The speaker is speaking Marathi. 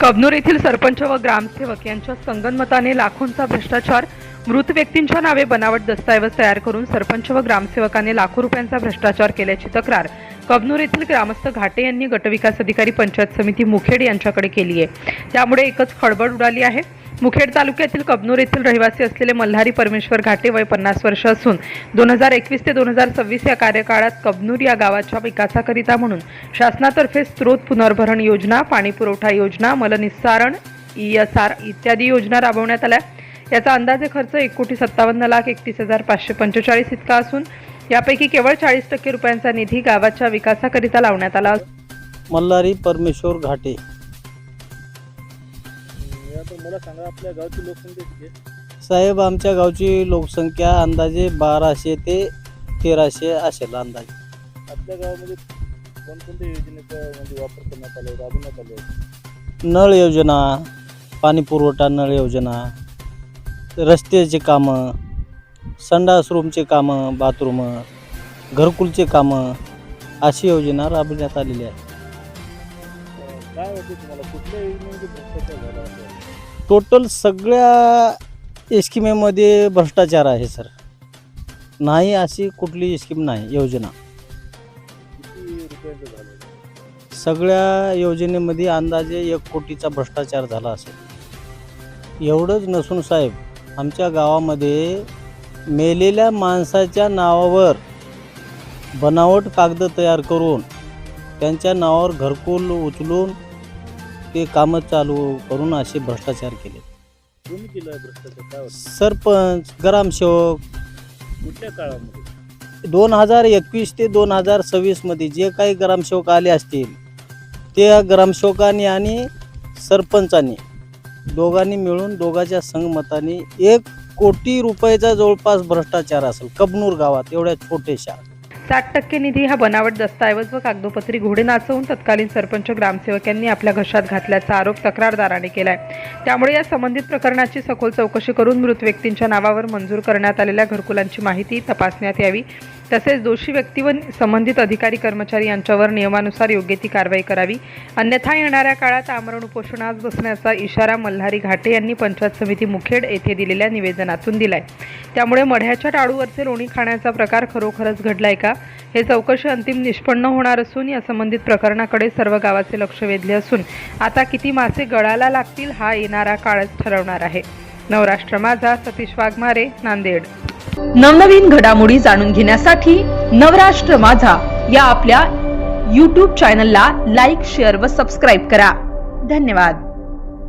कबनूर येथील सरपंच व ग्रामसेवक यांच्या संगनमताने लाखोंचा भ्रष्टाचार, मृत व्यक्तींच्या नावे बनावट दस्तऐवज तयार करून सरपंच व ग्रामसेवकाने लाखो रुपयांचा भ्रष्टाचार केल्याची तक्रार कबनूर येथील ग्रामस्थ घाटे यांनी गटविकास अधिकारी पंचायत समिती मुखेड यांच्याकडे केली आहे। त्यामुळे एकच खळबळ उडाली आहे। मुखेड तालुक्यातील कबनूर येथील रहिवासी असलेले मल्हारी परमेश्वर घाटे वय 50 वर्ष असून 2021 ते 2026 या कार्यकाळात कबनूर या गावाच्या विकासाकरिता म्हणून शासनातर्फे स्त्रोत पुनर्भरण योजना, पाणी पुरवठा योजना, मलनिस्सारण, ESR इत्यादी योजना राबवण्यात आल्या। याचा अंदाजे खर्च 1,57,31,545 इतका असून यापैकी केवळ 40% रुपयांचा निधी गावाच्या विकासाकरिता लावण्यात आला। मल्हारी परमेश्वर घाटे। मला सांगा, आपल्या गावची लोकसंख्या किती आहे? साहेब, आमच्या गावची लोकसंख्या अंदाजे 1200 ते 1300 असेल अंदाजे। आपल्या गावामध्ये कोणकोणत्या योजनेचा वापर करण्यात आला, राबवण्यात आला? नळ योजना, पाणी पुरवठा नळ योजना, रस्त्याचे कामं, संडास रूमचे कामं, बाथरूम, घरकुलचे कामं, अशी योजना राबवण्यात आलेली आहे। काय वाटते तुम्हाला, कुठल्या योजनेमध्ये भ्रष्टाचार झाला आहे? टोटल सगळ्या स्कीमेमध्ये भ्रष्टाचार आहे सर। नाही अशी कुठली स्कीम नाही, योजना। किती रुपयांचं झालं? सगळ्या योजनेमध्ये अंदाजे 1 कोटीचा भ्रष्टाचार झाला असेल। एवढंच नसून साहेब, आमच्या गावामध्ये मेलेल्या माणसाच्या नावावर बनावट कागद तयार करून त्यांच्या नावावर घरकुल उचलून ते कामं चालू करून असे भ्रष्टाचार केले। कोणी केलं भ्रष्टाचार? काय वाटतं? सरपंच, ग्रामसेवक। कुठल्या काळामध्ये? 2021 ते 2026 मध्ये जे काही ग्रामसेवक आले असतील, त्या ग्रामसेवकांनी आणि सरपंचांनी दोघांनी मिळून दोघांच्या संगमताने 1 कोटी रुपयाचा जवळपास भ्रष्टाचार असेल कबनूर गावात, एवढ्या छोट्याशा। 60% निधी हा बनावट दस्तऐवज व कागदोपत्री घोडे नाचवून तत्कालीन सरपंच ग्रामसेवक यांनी आपल्या घशात घातल्याचा आरोप तक्रारदाराने केलाय। त्यामुळे या संबंधित प्रकरणाची सखोल चौकशी करून मृत व्यक्तींच्या नावावर मंजूर करण्यात आलेल्या घरकुलांची माहिती तपासण्यात यावी, तसेच दोषी व्यक्ती व संबंधित अधिकारी कर्मचारी यांच्यावर नियमानुसार योग्य ती कारवाई करावी, अन्यथा येणाऱ्या काळात आमरण उपोषणास बसण्याचा इशारा मल्हारी घाटे यांनी पंचायत समिती मुखेड येथे दिलेल्या निवेदनातून दिलाय। त्यामुळे मढ्याच्या टाळूवरचे लोणी खाण्याचा प्रकार खरोखरच घडलाय का, हे चौकशी अंतिम निष्पन्न होणार असून या संबंधित प्रकरणाकडे सर्व गावाचे लक्ष वेधले असून आता किती मासे गळाला लागतील हा येणारा काळच ठरवणार आहे। नवराष्ट्र माझा, सतीश वाघमारे, नांदेड। नवनवीन घडामोडी जाणून घेण्यासाठी नवराष्ट्र माझा या आपल्या YouTube चॅनलला लाईक, शेअर व सबस्क्राईब करा। धन्यवाद।